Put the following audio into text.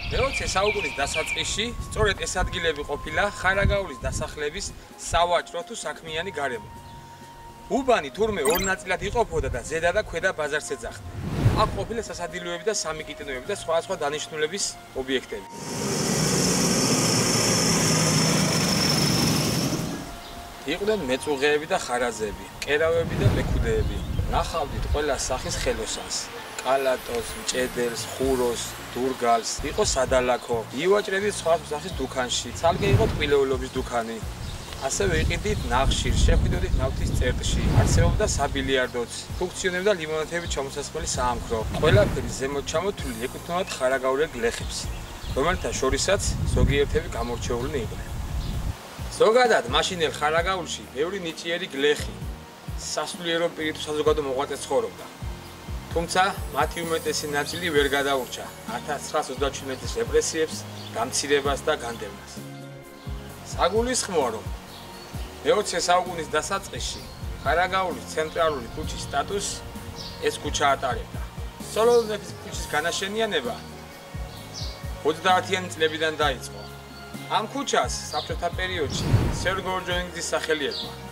მე-20 საუკუნის დასაწყისში სწორედ ეს ადგილები ყოფილა ხარაგაულის დასახლების სავაჭრო თუ საქმიანი გარემო. უბანი თურმე ორ ნაწილად იყოფოდა და ზედა და ქვედა ბაზარს ეძახდა. აქ ყოფილა სასადილოები და სამიკიტინოები და სხვადასხვა დანიშნულების ობიექტები. იყვნენ მეწუღეები და ხარაზები, კერავები და მეკუდეები. ნახავდით ყველა სახის ხელოსანს. კალატოს, მჭედელს, ხუროს, დურგალს, იყო სადალაქო, ივაჭრედით სხვა სახის დუქანში, ცალკე იყო ტყილეულობის დუქანი. ასევე იყიდით ნახშირს, შეხვიდოდით ნავთის წერტში, არსებობდა საბილიარდოც, ფუნქციონებდა ლიმონათების ჩამოსასხმელი საამქრო. ყველაფერი ზემოთ ჩამოთვლილი ეკუთვნოდათ ხარაგაულელ გლეხებს, რომელთა შორისაც ზოგიერთები გამორჩეულნი იყვნენ. ზოგადად მაშინელ ხარაგაულში ბევრი ნიჭიერი გლეხი, სასულიერო პირი თუ საზოგადო მოღვაწე ცხოვრობდა. თუმცა მათი უმეტესი ნაწილი ვერ გადაურჩა 1937 წლის რეპრესიებს, გამცირებას და განდევნას. საგულისხმოა, რომ მე-20 საუკუნის დასაწყისში ხარაგაულის ცენტრალური ქუჩის სტატუსს ეს ქუჩა ატარებდა. სოლოლ-მეფის ქუჩის განაშენიანება 30-იანი წლებიდან დაიწყო. ამ ქუჩას საბჭოთა პერიოდში სერგო ორჯონიკიძის სახელი ერქვა.